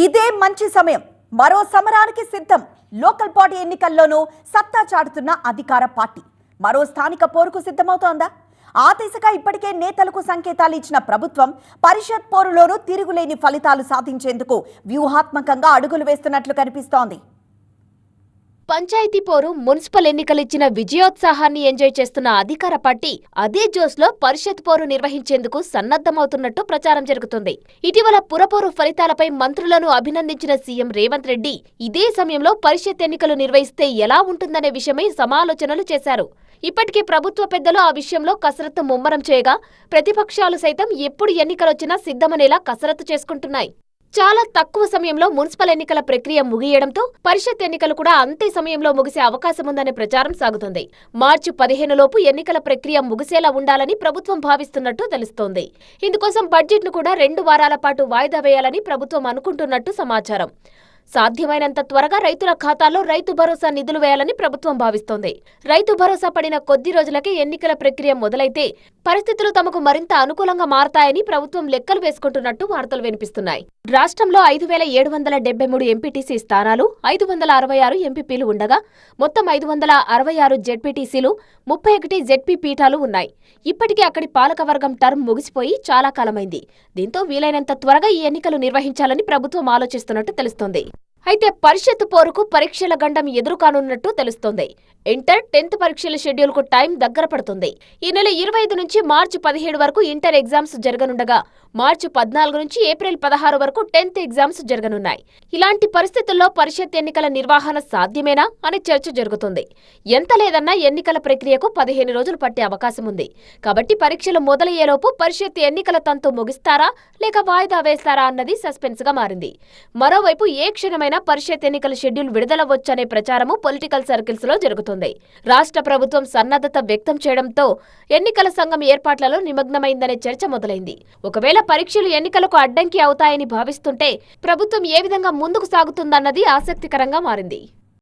ఇదే మంచి సమయం. మరో సమరానికి సిద్ధం. లోకల్ బాడీ ఎన్నికల్లోనూ సత్తా చాటుతున్న అధికార పార్టీ మరో స్థానిక పోరుకు సిద్ధమవుతోందా? ఆ దిశగా ఇప్పటికే నేతలకు సంకేతాలు ఇచ్చిన ప్రభుత్వం పరిషత్ పోరులోనూ తిరుగులేని ఫలితాలు సాధించేందుకు వ్యూహాత్మకంగా అడుగులు వేస్తున్నట్లు కనిపిస్తోంది. పంచాయతీ పోరు, మున్సిపల్ ఎన్నికలిచ్చిన విజయోత్సాహాన్ని ఎంజాయ్ చేస్తున్న అధికార పార్టీ అదే జోస్లో పరిషత్ పోరు నిర్వహించేందుకు సన్నద్ధమవుతున్నట్టు ప్రచారం జరుగుతుంది. ఇటీవల పురపోరు ఫలితాలపై మంత్రులను అభినందించిన సీఎం రేవంత్ రెడ్డి ఇదే సమయంలో పరిషత్ ఎన్నికలు నిర్వహిస్తే ఎలా ఉంటుందనే విషయమై సమాలోచనలు చేశారు. ఇప్పటికే ప్రభుత్వ పెద్దలు ఆ విషయంలో కసరత్తు ముమ్మరం చేయగా ప్రతిపక్షాలు సైతం ఎప్పుడు ఎన్నికలొచ్చినా సిద్ధమనేలా కసరత్తు చేసుకుంటున్నాయి. చాలా తక్కువ సమయంలో మున్సిపల్ ఎన్నికల ప్రక్రియ ముగియడంతో పరిషత్ ఎన్నికలు కూడా అంతే సమయంలో ముగిసే అవకాశముందనే ప్రచారం సాగుతోంది. మార్చి 15 లోపు ఎన్నికల ప్రక్రియ ముగిసేలా ఉండాలని ప్రభుత్వం భావిస్తున్నట్టు తెలుస్తోంది. ఇందుకోసం బడ్జెట్ను కూడా 2 వారాల పాటు వాయిదా వేయాలని ప్రభుత్వం అనుకుంటున్నట్టు సమాచారం. సాధ్యమైనంత త్వరగా రైతుల ఖాతాల్లో రైతు భరోసా నిధులు వేయాలని ప్రభుత్వం భావిస్తోంది. రైతు భరోసా పడిన కొద్ది రోజులకే ఎన్నికల ప్రక్రియ మొదలైతే పరిస్థితులు తమకు మరింత అనుకూలంగా మారతాయని ప్రభుత్వం లెక్కలు వేసుకుంటున్నట్టు వార్తలు వినిపిస్తున్నాయి. రాష్ట్రంలో 5,773 ఎంపీటీసీ స్థానాలు, 566 ఎంపీపీలు ఉండగా మొత్తం 566 జెడ్పీటీసీలు, 31 జెడ్పీ పీఠాలు ఉన్నాయి. ఇప్పటికే అక్కడి పాలకవర్గం టర్మ్ ముగిసిపోయి చాలా కాలమైంది. దీంతో వీలైనంత త్వరగా ఈ ఎన్నికలు నిర్వహించాలని ప్రభుత్వం ఆలోచిస్తున్నట్టు తెలుస్తోంది. అయితే పరిషత్ పోరుకు పరీక్షల గండం ఎదురుకానున్నట్టు తెలుస్తోంది. ఇంటర్, 10th పరీక్షల షెడ్యూల్కు టైం దగ్గర పడుతుంది. ఈ నెల 25 నుంచి మార్చి 17 వరకు ఇంటర్ ఎగ్జామ్స్ జరగనుండగా మార్చి 14 నుంచి ఏప్రిల్ 16 వరకు 10th ఎగ్జామ్స్ జరగనున్నాయి. ఇలాంటి పరిస్థితుల్లో పరిషత్ ఎన్నికల నిర్వహణ సాధ్యమేనా అనే చర్చ జరుగుతుంది. ఎంత లేదన్నా ఎన్నికల ప్రక్రియకు 15 రోజులు పట్టే అవకాశం ఉంది. కాబట్టి పరీక్షలు మొదలయ్యేలోపు పరిషత్ ఎన్నికల తంతు ముగిస్తారా లేక వాయిదా వేస్తారా అన్నది సస్పెన్స్ గా మారింది. మరోవైపు ఏ క్షణమైనా పరిషత్ ఎన్నికల షెడ్యూల్ విడుదలవచ్చనే ప్రచారము పొలిటికల్ సర్కిల్స్ లో జరుగుతుంది. రాష్ట్ర ప్రభుత్వం సన్నద్ధత వ్యక్తం చేయడంతో ఎన్నికల సంఘం ఏర్పాట్లలో నిమగ్నమైందనే చర్చ మొదలైంది. ఒకవేళ పరీక్షలు ఎన్నికలకు అడ్డంకి అవుతాయని భావిస్తుంటే ప్రభుత్వం ఏ విధంగా ముందుకు సాగుతుందన్నది ఆసక్తికరంగా మారింది.